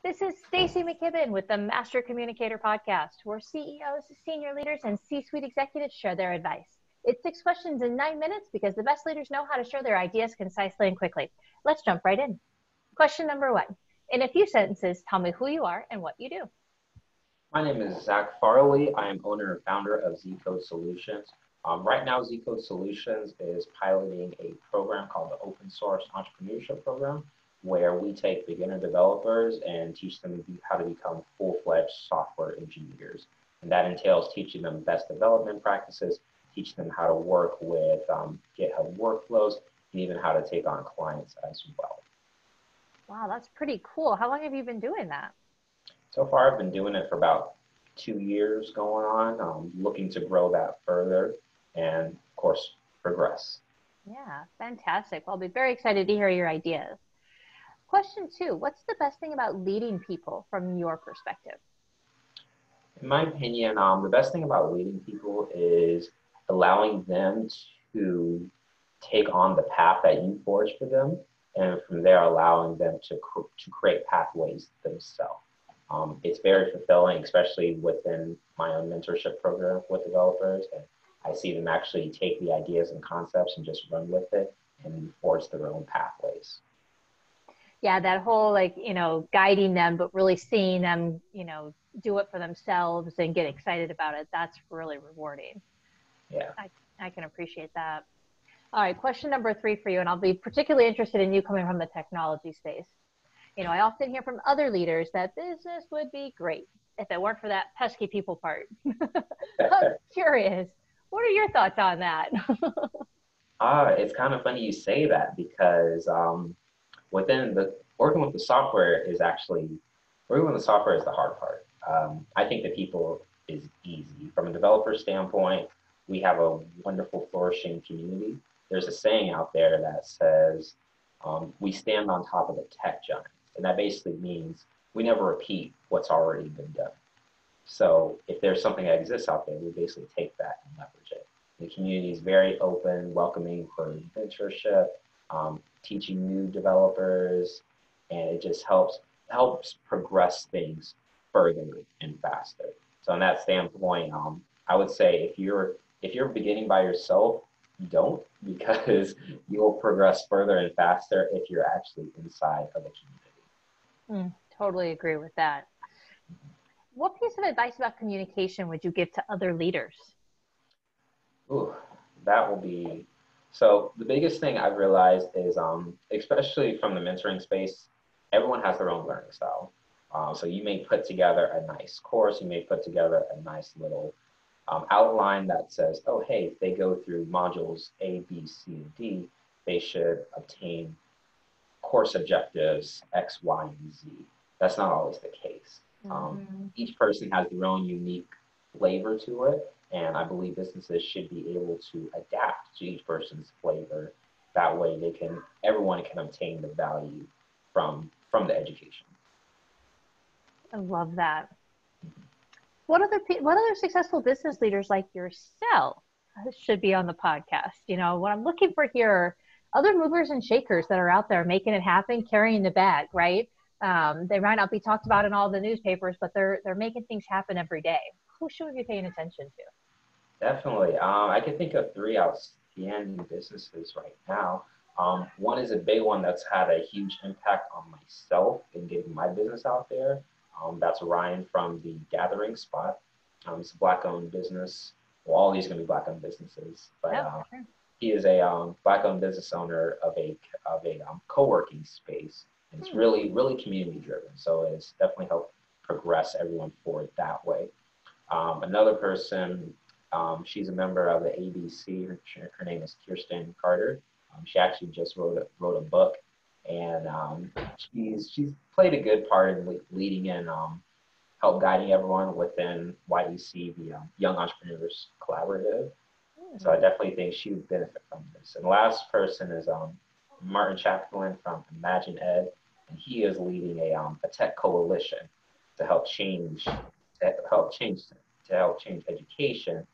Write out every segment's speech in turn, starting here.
This is Stacy McKibben with the Master Communicator podcast, where CEOs, senior leaders, and C-suite executives share their advice. It's 6 questions in 9 minutes because the best leaders know how to share their ideas concisely and quickly. Let's jump right in. Question number 1. In a few sentences, tell me who you are and what you do. My name is Zach Farley. I am owner and founder of zCode Solutions. Right now, zCode Solutions is piloting a program called the Open Source Entrepreneurship Program, where we take beginner developers and teach them how to become full-fledged software engineers. And that entails teaching them best development practices, teach them how to work with GitHub workflows, and even how to take on clients as well. Wow, that's pretty cool. How long have you been doing that? So far, I've been doing it for about 2 years going on, looking to grow that further and, of course, progress. Yeah, fantastic. Well, I'll be very excited to hear your ideas. Question 2, what's the best thing about leading people from your perspective? In my opinion, the best thing about leading people is allowing them to take on the path that you forge for them, and from there allowing them to create pathways themselves. It's very fulfilling, especially within my own mentorship program with developers. And I see them actually take the ideas and concepts and just run with it and forge their own pathways. Yeah, that whole guiding them, but really seeing them, do it for themselves and get excited about it. That's really rewarding. Yeah. I can appreciate that. All right, question number 3 for you, and I'll be particularly interested in you coming from the technology space. I often hear from other leaders that business would be great if it weren't for that pesky people part. I'm curious, what are your thoughts on that? It's kind of funny you say that because working with the software is the hard part. I think the people is easy. From a developer standpoint, we have a wonderful, flourishing community. There's a saying out there that says, we stand on top of the tech giants. And that basically means we never repeat what's already been done. So if there's something that exists out there, we basically take that and leverage it. The community is very open, welcoming for mentorship, teaching new developers, and it just helps progress things further and faster. So in that standpoint, I would say if you're beginning by yourself, don't, because you'll progress further and faster if you're actually inside of a community. Totally agree with that. What piece of advice about communication would you give to other leaders? That will be, so the biggest thing I've realized is, especially from the mentoring space, everyone has their own learning style. So you may put together a nice course, you may put together a nice little outline that says, oh, hey, if they go through modules A, B, C, and D, they should obtain course objectives X, Y, and Z. That's not always the case. Each person has their own unique flavor to it, and I believe businesses should be able to adapt to each person's flavor. That way, everyone can obtain the value from the education. I love that. What other successful business leaders like yourself should be on the podcast? What I'm looking for here are other movers and shakers that are out there making it happen, carrying the bag, right? They might not be talked about in all the newspapers, but they're making things happen every day. Who should we be paying attention to? Definitely. I can think of 3 outstanding businesses right now. One is a big one that's had a huge impact on myself in getting my business out there. That's Ryan from the Gathering Spot. It's a Black-owned business. Well, all these are going to be Black-owned businesses, but Sure. He is a Black-owned business owner of a co-working space. And it's really, really community-driven. So it's definitely helped progress everyone forward that way. Another person, she's a member of the ABC. Her name is Kirsten Carter. She actually just wrote a book, and she's played a good part in leading and help guiding everyone within YEC, the Young Entrepreneurs Collaborative. So I definitely think she would benefit from this. And the last person is Martin Chaplin from Imagine Ed, and he is leading a tech coalition to help change education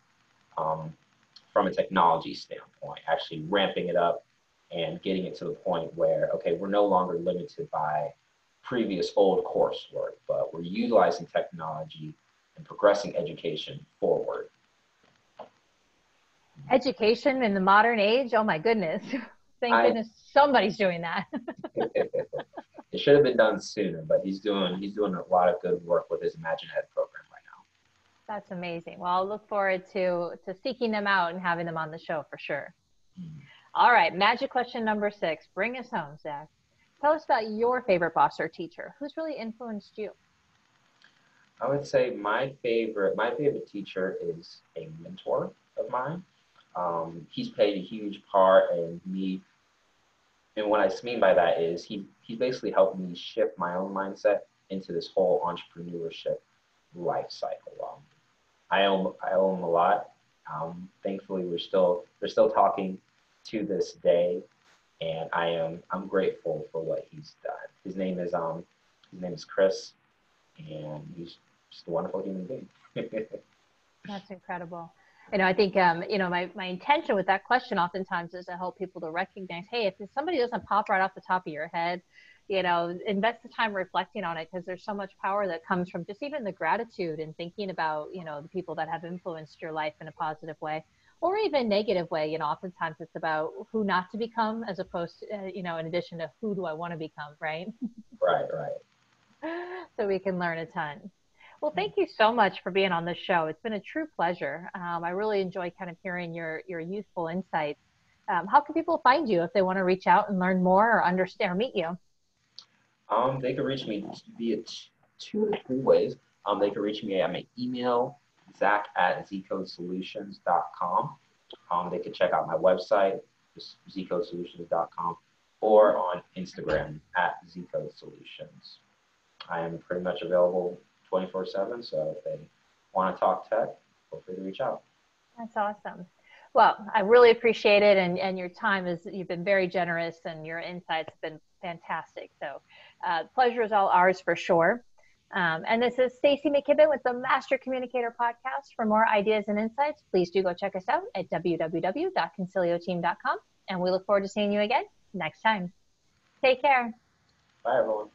from a technology standpoint, actually ramping it up and getting it to the point where, okay, we're no longer limited by previous old coursework, but we're utilizing technology and progressing education forward. Education in the modern age, oh my goodness. Thank goodness somebody's doing that. It should have been done sooner, but he's doing a lot of good work with his Imagine Ed program right now. That's amazing. Well, I'll look forward to seeking them out and having them on the show for sure. All right, magic question number 6. Bring us home, Zach. Tell us about your favorite boss or teacher. Who's really influenced you? I would say my favorite teacher is a mentor of mine. He's played a huge part in me, and what I mean by that is he basically helped me shift my own mindset into this whole entrepreneurship life cycle. I owe him a lot. Thankfully, we're still talking to this day, and I'm grateful for what he's done. His name is Chris, and he's just a wonderful human being. That's incredible. I think, my intention with that question oftentimes is to help people to recognize, hey, if somebody doesn't pop right off the top of your head, invest the time reflecting on it, because there's so much power that comes from just even the gratitude and thinking about, the people that have influenced your life in a positive way or even negative way. Oftentimes it's about who not to become as opposed to, in addition to who do I want to become, right? Right. So we can learn a ton. Well, thank you so much for being on the show. It's been a true pleasure. I really enjoy kind of hearing your youthful insights. How can people find you if they want to reach out and learn more or understand or meet you? They can reach me via 2 to 3 ways. They can reach me at my email, zach@zcodesolutions.com. They can check out my website, just zcodesolutions.com, or on Instagram @zcodesolutions. I am pretty much available 24/7, so if they want to talk tech, feel free to reach out. That's awesome. Well, I really appreciate it, and your time you've been very generous, and your insights have been fantastic. So pleasure is all ours for sure. And this is Stacey McKibben with the Master Communicator podcast. For more ideas and insights, please do go check us out at www.concilioteam.com. And we look forward to seeing you again next time. Take care. Bye, everyone.